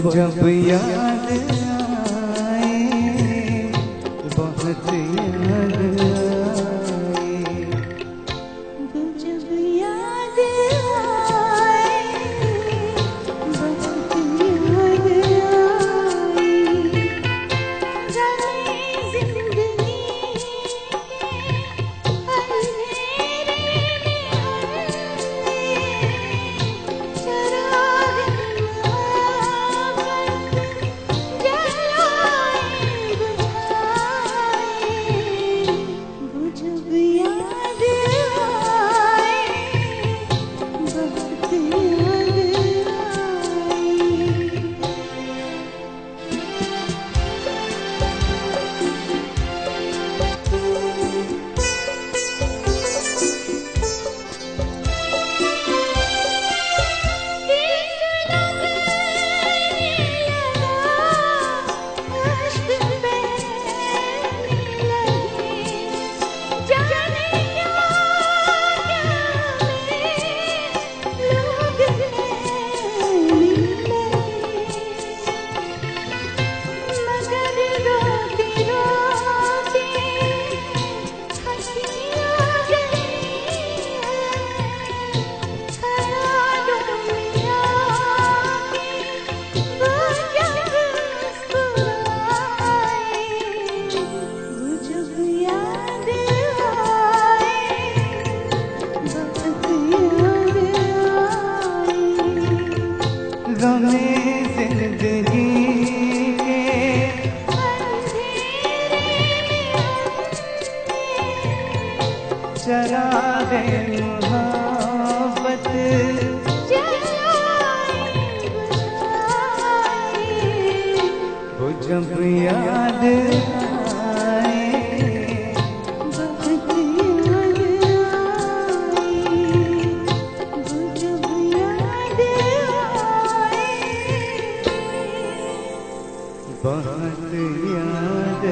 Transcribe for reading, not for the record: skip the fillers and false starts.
जब याद आए, बहुत याद आए, वो जब याद आए, बहुत याद आए, जाने जिंदगी के अंधेरे में हमने चरागे मोहब्बत जलाए बुझाए। वो जब याद आए, बहुत याद गमे जिंदगी के चरागे मोहब्बत वो जब याद आए, बहुत याद आए, वो जब याद आए, बहुत याद